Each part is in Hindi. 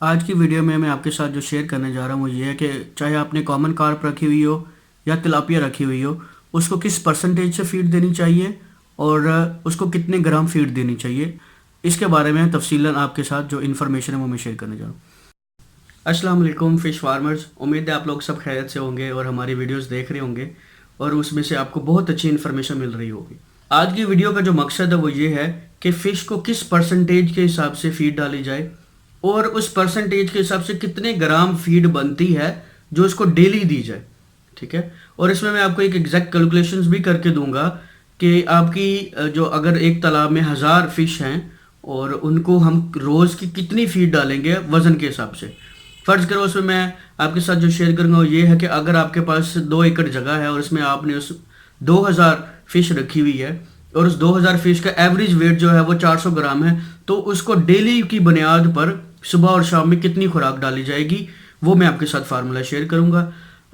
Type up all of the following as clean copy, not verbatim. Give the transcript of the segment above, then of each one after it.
आज की वीडियो में मैं आपके साथ जो शेयर करने जा रहा हूँ वो ये है कि चाहे आपने कॉमन कार्प रखी हुई हो या तिलापिया रखी हुई हो, उसको किस परसेंटेज से फीड देनी चाहिए और उसको कितने ग्राम फीड देनी चाहिए, इसके बारे में तफसीलन आपके साथ जो इन्फॉर्मेशन है वो मैं शेयर करने जा रहा हूँ। अस्सलाम वालेकुम फ़िश फार्मर्स, उम्मीद है आप लोग सब खैरियत से होंगे और हमारी वीडियोस देख रहे होंगे और उसमें से आपको बहुत अच्छी इन्फॉर्मेशन मिल रही होगी। आज की वीडियो का जो मकसद है वो ये है कि फ़िश को किस परसेंटेज के हिसाब से फीड डाली जाए और उस परसेंटेज के हिसाब से कितने ग्राम फीड बनती है जो उसको डेली दी जाए। ठीक है, और इसमें मैं आपको एक एग्जैक्ट कैलकुलेशंस भी करके दूंगा कि आपकी जो अगर एक तालाब में 1000 फिश हैं और उनको हम रोज़ की कितनी फीड डालेंगे वज़न के हिसाब से। फ़र्ज़ करो उसमें मैं आपके साथ जो शेयर करूँगा वो ये है कि अगर आपके पास 2 एकड़ जगह है और उसमें आपने उस 2000 फिश रखी हुई है और उस 2000 फिश का एवरेज वेट जो है वो 400 ग्राम है, तो उसको डेली की बुनियाद पर सुबह और शाम में कितनी खुराक डाली जाएगी वो मैं आपके साथ फार्मूला शेयर करूँगा।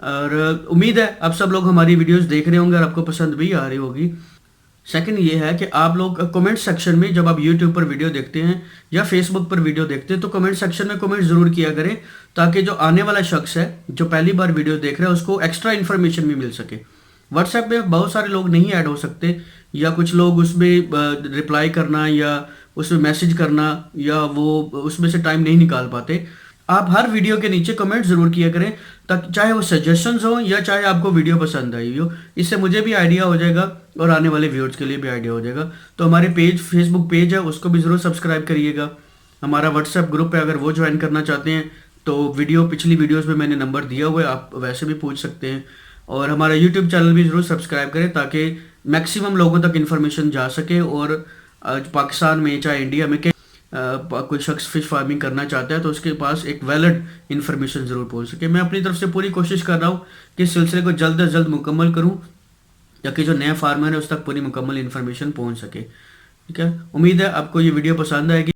और उम्मीद है आप सब लोग हमारी वीडियोस देख रहे होंगे और आपको पसंद भी आ रही होगी। सेकंड ये है कि आप लोग कमेंट सेक्शन में जब आप यूट्यूब पर वीडियो देखते हैं या फेसबुक पर वीडियो देखते हैं तो कमेंट सेक्शन में कमेंट ज़रूर किया करें, ताकि जो आने वाला शख्स है जो पहली बार वीडियो देख रहा है उसको एक्स्ट्रा इन्फॉर्मेशन भी मिल सके। व्हाट्सएप में बहुत सारे लोग नहीं ऐड हो सकते या कुछ लोग उसमें रिप्लाई करना या उसमें मैसेज करना या वो उसमें से टाइम नहीं निकाल पाते। आप हर वीडियो के नीचे कमेंट ज़रूर किया करें, ताकि चाहे वो सजेशंस हो या चाहे आपको वीडियो पसंद आई हो, इससे मुझे भी आइडिया हो जाएगा और आने वाले व्यूअर्स के लिए भी आइडिया हो जाएगा। तो हमारे फेसबुक पेज है उसको भी ज़रूर सब्सक्राइब करिएगा। हमारा व्हाट्सएप ग्रुप है, अगर वो ज्वाइन करना चाहते हैं तो पिछली वीडियोज़ में मैंने नंबर दिया हुआ है, आप वैसे भी पूछ सकते हैं। और हमारा यूट्यूब चैनल भी ज़रूर सब्सक्राइब करें ताकि मैक्सिमम लोगों तक इन्फॉर्मेशन जा सके और पाकिस्तान में चाहे इंडिया में कोई शख्स फिश फार्मिंग करना चाहता है तो उसके पास एक वैलिड इन्फॉर्मेशन ज़रूर पहुंच सके। मैं अपनी तरफ से पूरी कोशिश कर रहा हूँ कि इस सिलसिले को जल्द से जल्द मुकम्मल करूँ ताकि जो नया फार्मर है उस तक पूरी मुकम्मल इन्फॉर्मेशन पहुंच सके। ठीक है, उम्मीद है आपको ये वीडियो पसंद आएगी।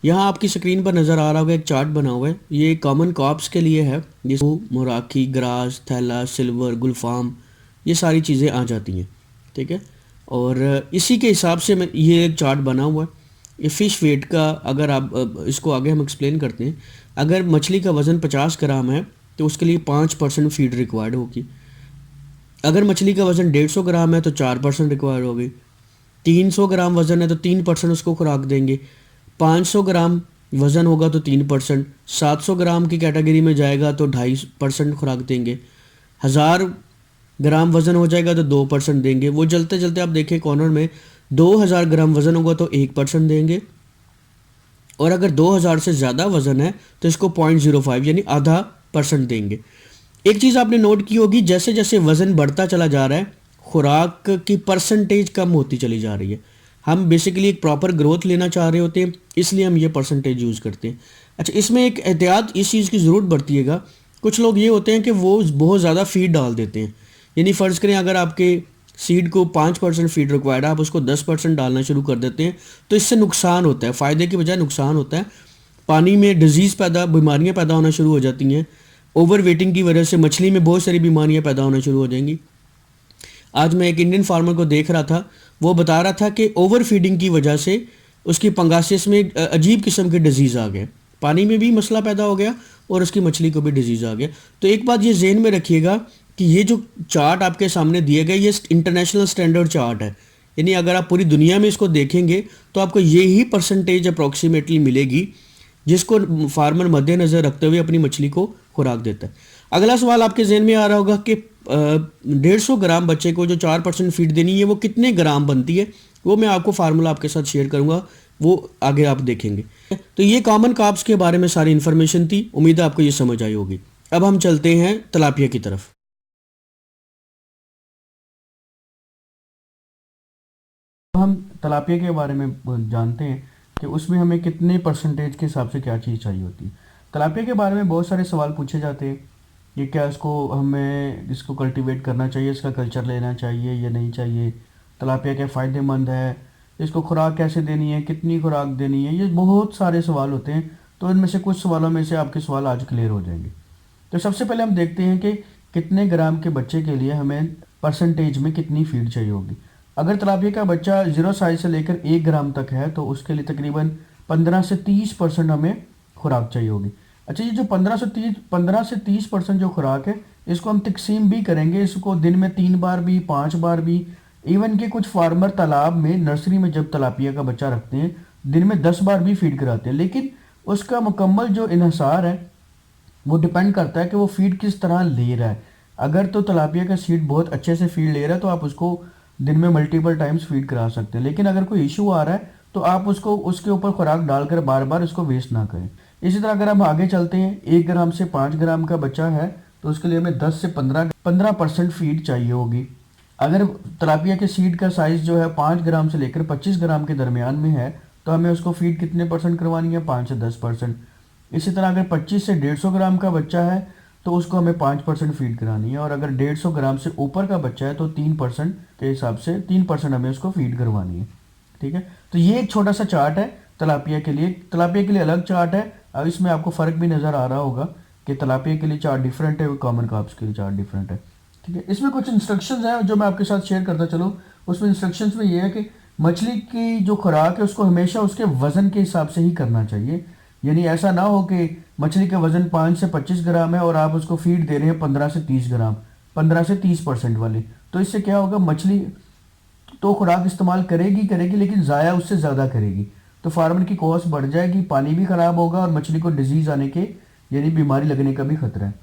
यहाँ आपकी स्क्रीन पर नज़र आ रहा होगा एक चार्ट बना हुआ है, ये कॉमन कॉप्स के लिए है जिसको मोराकी, ग्रास, थैला, सिल्वर, गुलफाम ये सारी चीज़ें आ जाती हैं। ठीक है, और इसी के हिसाब से मैं ये एक चार्ट बना हुआ है। ये फ़िश वेट का अगर आप इसको आगे हम एक्सप्लेन करते हैं, अगर मछली का वज़न 50 ग्राम है तो उसके लिए 5% फीड रिक्वायर्ड होगी। अगर मछली का वज़न 150 ग्राम है तो 4% रिक्वायर होगी। 300 ग्राम वज़न है तो 3% उसको खुराक देंगे। 500 ग्राम वज़न होगा तो 3%। 700 ग्राम की कैटेगरी में जाएगा तो 2.5% खुराक देंगे। 1000 ग्राम वज़न हो जाएगा तो 2% देंगे। वो चलते चलते आप देखें कॉर्नर में 2000 ग्राम वज़न होगा तो 1% देंगे, और अगर 2000 से ज़्यादा वज़न है तो इसको 0.05 यानी ½ % देंगे। एक चीज़ आपने नोट की होगी, जैसे जैसे वज़न बढ़ता चला जा रहा है खुराक की परसेंटेज कम होती चली जा रही है। हम बेसिकली एक प्रॉपर ग्रोथ लेना चाह रहे होते हैं, इसलिए हम ये परसेंटेज यूज़ करते हैं। अच्छा, इसमें एक एहतियात इस चीज़ की ज़रूरत बढ़तीएगा। कुछ लोग ये होते हैं कि वो बहुत ज़्यादा फीड डाल देते हैं, यानी फ़र्ज़ करें अगर आपके सीड को 5% फीड रिक्वायर्ड है, आप उसको 10% डालना शुरू कर देते हैं तो इससे नुकसान होता है, फ़ायदे के बजाय नुकसान होता है। पानी में बीमारियां पैदा होना शुरू हो जाती हैं। ओवर वेटिंग की वजह से मछली में बहुत सारी बीमारियां पैदा होना शुरू हो जाएंगी। आज मैं एक इंडियन फार्मर को देख रहा था, वो बता रहा था कि ओवर फीडिंग की वजह से उसकी पंगासिस में एक अजीब किस्म के डिजीज़ आ गए, पानी में भी मसला पैदा हो गया और उसकी मछली को भी डिजीज़ आ गया। तो एक बात ये जहन में रखिएगा कि ये जो चार्ट आपके सामने दिए गए ये इंटरनेशनल स्टैंडर्ड चार्ट है, यानी अगर आप पूरी दुनिया में इसको देखेंगे तो आपको यही परसेंटेज अप्रॉक्सीमेटली मिलेगी जिसको फार्मर मद्देनज़र रखते हुए अपनी मछली को खुराक देता है। अगला सवाल आपके जहन में आ रहा होगा कि 150 ग्राम बच्चे को जो 4% फीड देनी है वो कितने ग्राम बनती है, वो मैं आपको फार्मूला आपके साथ शेयर करूंगा, वो आगे आप देखेंगे। तो ये कॉमन कार्ब्स के बारे में सारी इन्फॉर्मेशन थी, उम्मीद है आपको ये समझ आई होगी। अब हम चलते हैं तलापिया की तरफ। हम तलापिया के बारे में जानते हैं कि उसमें हमें कितने परसेंटेज के हिसाब से क्या चीज़ चाहिए होती है। तलापिया के बारे में बहुत सारे सवाल पूछे जाते हैं, ये क्या इसको कल्टीवेट करना चाहिए, इसका कल्चर लेना चाहिए या नहीं चाहिए, तलापिया क्या फ़ायदेमंद है, इसको खुराक कैसे देनी है, कितनी खुराक देनी है, ये बहुत सारे सवाल होते हैं। तो इनमें से कुछ सवालों में से आपके सवाल आज क्लियर हो जाएंगे। तो सबसे पहले हम देखते हैं कि कितने ग्राम के बच्चे के लिए हमें परसेंटेज में कितनी फीड चाहिए होगी। अगर तलापिया का बच्चा 0 साइज से लेकर 1 ग्राम तक है तो उसके लिए तकरीबन 15 से 30% हमें खुराक चाहिए होगी। अच्छा, ये जो 15 से 30% जो खुराक है, इसको हम तकसीम भी करेंगे, इसको दिन में 3 बार भी, 5 बार भी। इवन कि कुछ फार्मर तालाब में, नर्सरी में जब तलापिया का बच्चा रखते हैं, दिन में 10 बार भी फीड कराते हैं। लेकिन उसका मुकम्मल जो इन्हसार है वो डिपेंड करता है कि वो फीड किस तरह ले रहा है। अगर तो तलापिया का सीड बहुत अच्छे से फीड ले रहा है तो आप उसको दिन में मल्टीपल टाइम्स फीड करा सकते हैं। लेकिन अगर कोई इशू आ रहा है तो आप उसको उसके ऊपर खुराक डालकर बार बार उसको वेस्ट ना करें। इसी तरह अगर हम आगे चलते हैं, 1 ग्राम से 5 ग्राम का बच्चा है तो उसके लिए हमें 10 से 15% फीड चाहिए होगी। अगर तलापिया के सीड का साइज़ जो है 5 ग्राम से लेकर 25 ग्राम के दरमियान में है तो हमें उसको फीड कितने परसेंट करवानी है? 5 से 10%। इसी तरह अगर 25 से 150 ग्राम का बच्चा है तो उसको हमें 5% फीड करानी है, और अगर 150 ग्राम से ऊपर का बच्चा है तो 3% के हिसाब से 3% हमें उसको फीड करवानी है। ठीक है, तो ये एक छोटा सा चार्ट है तलापिया के लिए। तलापिया के लिए अलग चार्ट है। अब इसमें आपको फ़र्क भी नज़र आ रहा होगा कि तलापिया के लिए चार्ट डिफरेंट है, कॉमन कार्प्स के लिए चार्ट डिफरेंट है। ठीक है, इसमें कुछ इंस्ट्रक्शंस हैं जो मैं आपके साथ शेयर करता चलूँ। उसमें इंस्ट्रक्शंस में ये है कि मछली की जो खुराक है उसको हमेशा उसके वज़न के हिसाब से ही करना चाहिए। यानी ऐसा ना हो कि मछली का वज़न 5 से 25 ग्राम है और आप उसको फीड दे रहे हैं 15 से 30 ग्राम, 15 से 30% वाली। तो इससे क्या होगा, मछली तो खुराक इस्तेमाल करेगी लेकिन ज़ाया उससे ज़्यादा करेगी, तो फार्मर की कॉस्ट बढ़ जाएगी, पानी भी ख़राब होगा और मछली को डिजीज़ आने के यानी बीमारी लगने का भी खतरा है।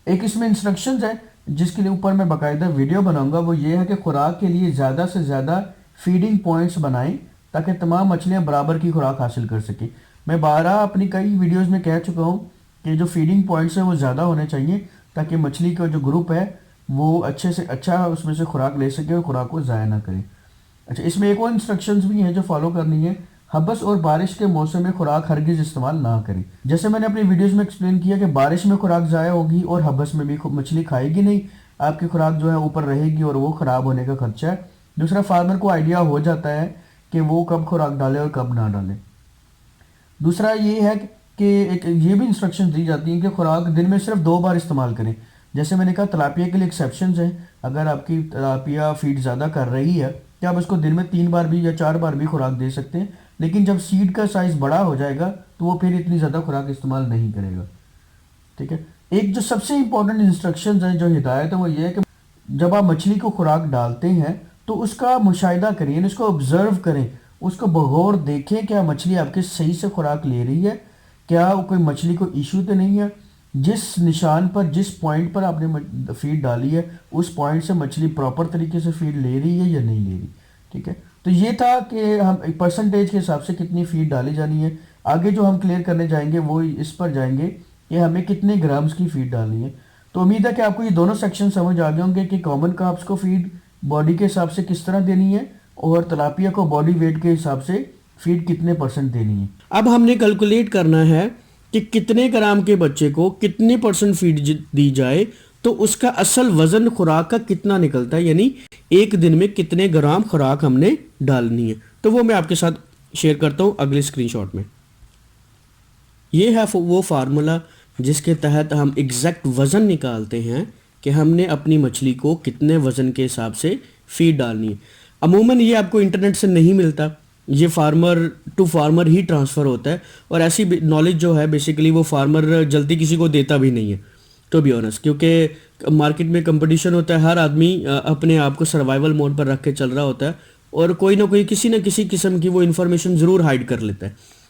एक इसमें इंस्ट्रक्शंस है जिसके लिए ऊपर मैं बाकायदा वीडियो बनाऊंगा। वो ये है कि खुराक के लिए ज़्यादा से ज़्यादा फीडिंग पॉइंट्स बनाएं ताकि तमाम मछलियां बराबर की खुराक हासिल कर सकें। मैं 12 अपनी कई वीडियोस में कह चुका हूँ कि जो फीडिंग पॉइंट्स हैं वो ज़्यादा होने चाहिए ताकि मछली का जो ग्रुप है वो अच्छे से अच्छा उसमें से खुराक ले सके और खुराक को ज़ाया ना करे। अच्छा, इसमें एक और इंस्ट्रक्शंस भी हैं जो फॉलो करनी है। हबस और बारिश के मौसम में खुराक हरगिज़ इस्तेमाल ना करें। जैसे मैंने अपनी वीडियोस में एक्सप्लेन किया कि बारिश में खुराक ज़ाया होगी और हबस में भी मछली खाएगी नहीं, आपकी खुराक जो है ऊपर रहेगी और वो ख़राब होने का खर्चा है। दूसरा, फार्मर को आइडिया हो जाता है कि वो कब खुराक डाले और कब ना डाले। दूसरा ये है कि एक ये भी इंस्ट्रक्शन दी जाती हैं कि खुराक दिन में सिर्फ 2 बार इस्तेमाल करें। जैसे मैंने कहा तलापिया के लिए एक्सेप्शंस हैं। अगर आपकी तलापिया फीड ज़्यादा कर रही है तो आप उसको दिन में 3 बार भी या 4 बार भी खुराक दे सकते हैं, लेकिन जब सीड का साइज़ बड़ा हो जाएगा तो वो फिर इतनी ज़्यादा खुराक इस्तेमाल नहीं करेगा। ठीक है, एक जो सबसे इंपॉर्टेंट इंस्ट्रक्शंस हैं जो हिदायत है वो ये है कि जब आप मछली को खुराक डालते हैं तो उसका मुशाहिदा करें, यानी उसको ऑब्जर्व करें, उसको बगौर देखें क्या मछली आपके सही से खुराक ले रही है, क्या कोई मछली को इशू तो नहीं है। जिस निशान पर, जिस पॉइंट पर आपने फीड डाली है उस पॉइंट से मछली प्रॉपर तरीके से फीड ले रही है या नहीं ले रही। ठीक है, तो ये था कि हम परसेंटेज के हिसाब से कितनी फीड डाली जानी है। आगे जो हम क्लियर करने जाएंगे वो इस पर जाएंगे कि हमें कितने ग्राम्स की फीड डालनी है। तो उम्मीद है कि आपको ये दोनों सेक्शन समझ आ गए होंगे कि कॉमन कार्प्स को फीड बॉडी के हिसाब से किस तरह देनी है और तलापिया को बॉडी वेट के हिसाब से फीड कितने % देनी है। अब हमने कैलकुलेट करना है कि कितने ग्राम के बच्चे को कितने % फीड दी जाए तो उसका असल वजन खुराक का कितना निकलता है, यानी एक दिन में कितने ग्राम खुराक हमने डालनी है। तो वो मैं आपके साथ शेयर करता हूँ अगले स्क्रीनशॉट में। ये है वो फार्मूला जिसके तहत हम एग्जैक्ट वज़न निकालते हैं कि हमने अपनी मछली को कितने वज़न के हिसाब से फीड डालनी है। अमूमन ये आपको इंटरनेट से नहीं मिलता, ये फार्मर टू फार्मर ही ट्रांसफ़र होता है, और ऐसी नॉलेज जो है बेसिकली वो फार्मर जल्दी किसी को देता भी नहीं है टू बी ऑनेस्ट, क्योंकि मार्केट में कंपटीशन होता है, हर आदमी अपने आप को सर्वाइवल मोड पर रख के चल रहा होता है और कोई ना कोई किसी न किसी किस्म की वो इन्फॉर्मेशन ज़रूर हाइड कर लेता है।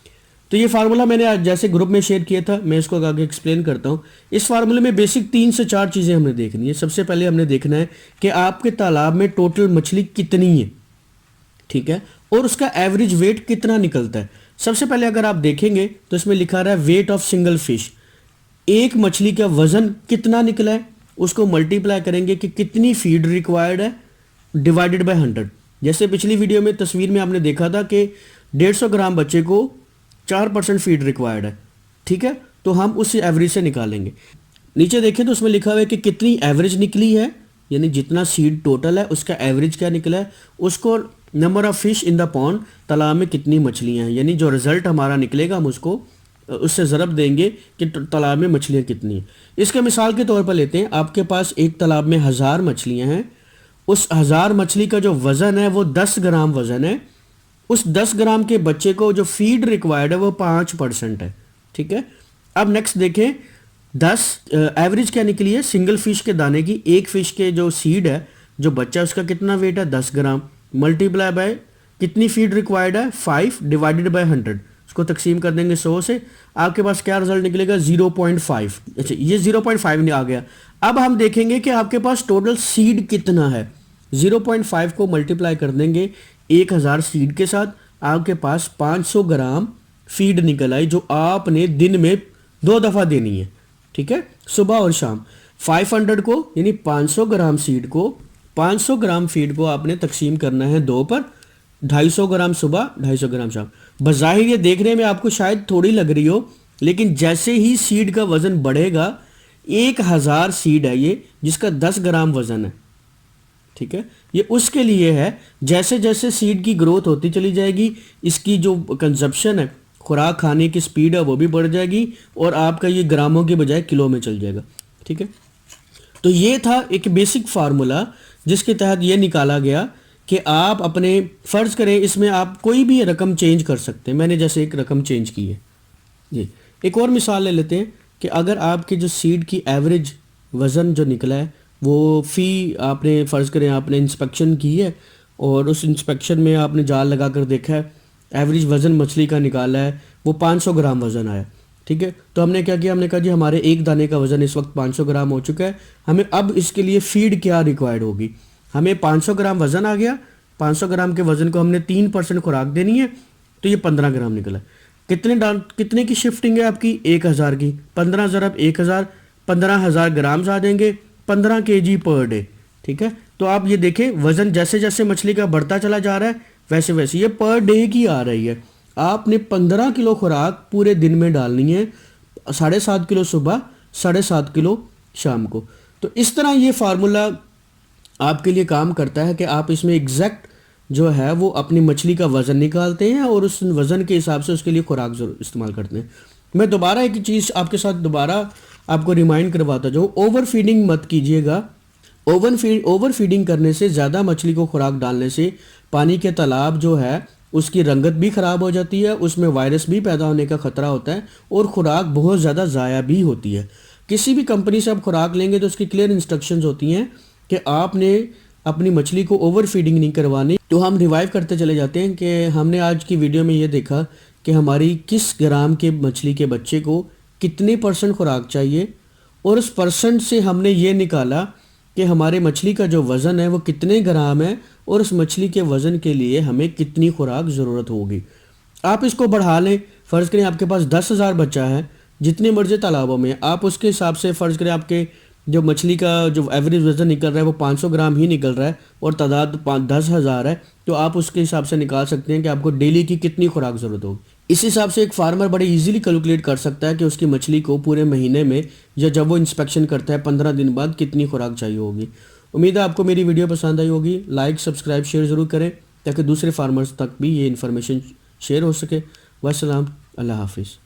तो ये फार्मूला मैंने आज जैसे ग्रुप में शेयर किया था, मैं इसको आगे एक्सप्लेन करता हूँ। इस फार्मूले में बेसिक 3 से 4 चीज़ें हमने देखनी है। सबसे पहले हमने देखना है कि आपके तालाब में टोटल मछली कितनी है, ठीक है, और उसका एवरेज वेट कितना निकलता है। सबसे पहले अगर आप देखेंगे तो इसमें लिखा रहा है वेट ऑफ सिंगल फिश, एक मछली का वजन कितना निकला है उसको मल्टीप्लाई करेंगे कि कितनी फीड रिक्वायर्ड है डिवाइडेड बाय 100। जैसे पिछली वीडियो में तस्वीर में आपने देखा था कि 150 ग्राम बच्चे को 4% फीड रिक्वायर्ड है, ठीक है, तो हम उस एवरेज से निकालेंगे। नीचे देखें तो उसमें लिखा हुआ है कि कितनी एवरेज निकली है, यानी जितना सीड टोटल है उसका एवरेज क्या निकला है, उसको number of fish in the pond, तालाब में कितनी मछलियां हैं, यानी जो रिजल्ट हमारा निकलेगा हम उसको उससे ज़रब देंगे कि तालाब में मछलियां कितनी हैं। इसके मिसाल के तौर पर लेते हैं, आपके पास एक तालाब में 1000 मछलियां हैं, उस 1000 मछली का जो वज़न है वो 10 ग्राम वज़न है। उस 10 ग्राम के बच्चे को जो फीड रिक्वायर्ड है वो 5% है, ठीक है। अब नेक्स्ट देखें 10 एवरेज क्या निकली है सिंगल फिश के दाने की। एक फिश के जो सीड है जो बच्चा है उसका कितना वेट है 10 ग्राम, मल्टीप्लाई बाय कितनी फीड रिक्वायर्ड है 5 डिवाइडेड बाय 100, उसको तकसीम कर देंगे 100 से, आपके पास क्या रिजल्ट निकलेगा 0.5। अच्छा ये 0.5 नहीं आ गया। अब हम देखेंगे कि आपके पास टोटल सीड कितना है। 0.5 को मल्टीप्लाई कर देंगे 1000 सीड के साथ, आपके पास 500 ग्राम फीड निकल आई जो आपने दिन में 2 दफ़ा देनी है, ठीक है, सुबह और शाम। 500 को यानी 500 ग्राम सीड को 500 ग्राम फीड को आपने तकसीम करना है 2 पर, 250 ग्राम सुबह 250 ग्राम शाम। बज़ाहिर ये देखने में आपको शायद थोड़ी लग रही हो, लेकिन जैसे ही सीड का वज़न बढ़ेगा 1000 सीड है ये जिसका 10 ग्राम वज़न है, ठीक है, ये उसके लिए है। जैसे जैसे सीड की ग्रोथ होती चली जाएगी इसकी जो कंजप्शन है खुराक खाने की स्पीड है वो भी बढ़ जाएगी और आपका ये ग्रामों के बजाय किलो में चल जाएगा, ठीक है। तो ये था एक बेसिक फार्मूला जिसके तहत ये निकाला गया कि आप अपने फ़र्ज़ करें इसमें आप कोई भी रकम चेंज कर सकते हैं। मैंने जैसे एक रकम चेंज की है जी। एक और मिसाल ले लेते हैं कि अगर आपके जो सीड की एवरेज वज़न जो निकला है वो फ़ी आपने फ़र्ज़ करें आपने इंस्पेक्शन की है और उस इंस्पेक्शन में आपने जाल लगा कर देखा है, एवरेज वज़न मछली का निकाला है वो 500 ग्राम वज़न आया, ठीक है। तो हमने क्या किया, हमने कहा जी हमारे एक दाने का वज़न इस वक्त 500 ग्राम हो चुका है, हमें अब इसके लिए फ़ीड क्या रिक्वायर्ड होगी। हमें 500 ग्राम वज़न आ गया, 500 ग्राम के वज़न को हमने 3% खुराक देनी है तो ये 15 ग्राम निकला। कितने की शिफ्टिंग है आपकी 1000 की, 15,000 अब 1000, 15,000 ग्राम्स आ जाएंगे, 15 kg पर डे, ठीक है। तो आप ये देखें वज़न जैसे जैसे मछली का बढ़ता चला जा रहा है वैसे वैसे ये पर डे की आ रही है। आपने 15 किलो खुराक पूरे दिन में डालनी है, 7.5 किलो सुबह 7.5 किलो शाम को। तो इस तरह ये फार्मूला आपके लिए काम करता है कि आप इसमें एग्जैक्ट जो है वो अपनी मछली का वज़न निकालते हैं और उस वज़न के हिसाब से उसके लिए खुराक जरूर इस्तेमाल करते हैं। मैं दोबारा एक चीज़ आपके साथ दोबारा आपको रिमाइंड करवाता जाऊँ, ओवर फीडिंग मत कीजिएगा। ओवर फीडिंग करने से, ज़्यादा मछली को खुराक डालने से पानी के तालाब जो है उसकी रंगत भी ख़राब हो जाती है, उसमें वायरस भी पैदा होने का ख़तरा होता है और ख़ुराक बहुत ज़्यादा ज़ाया भी होती है। किसी भी कंपनी से आप खुराक लेंगे तो उसकी क्लियर इंस्ट्रक्शंस होती हैं कि आपने अपनी मछली को ओवर फीडिंग नहीं करवानी। तो हम रिवाइव करते चले जाते हैं कि हमने आज की वीडियो में ये देखा कि हमारी किस ग्राम के मछली के बच्चे को कितने % खुराक चाहिए और उस परसेंट से हमने ये निकाला कि हमारे मछली का जो वज़न है वो कितने ग्राम है और उस मछली के वज़न के लिए हमें कितनी खुराक ज़रूरत होगी। आप इसको बढ़ा लें, फ़र्ज़ करें आपके पास 10,000 बच्चा है, जितने मर्जी तालाबों में आप उसके हिसाब से फ़र्ज़ करें आपके जो मछली का जो एवरेज वज़न निकल रहा है वो 500 ग्राम ही निकल रहा है और तादाद 10,000 है, तो आप उसके हिसाब से निकाल सकते हैं कि आपको डेली की कितनी खुराक ज़रूरत होगी। इस हिसाब से एक फार्मर बड़े इजीली कैलकुलेट कर सकता है कि उसकी मछली को पूरे महीने में या जब वो इंस्पेक्शन करता है 15 दिन बाद कितनी खुराक चाहिए होगी। उम्मीद है आपको मेरी वीडियो पसंद आई होगी। लाइक सब्सक्राइब शेयर ज़रूर करें ताकि दूसरे फार्मर्स तक भी ये इन्फॉर्मेशन शेयर हो सके। वस्सलाम, अल्लाह हाफिज़।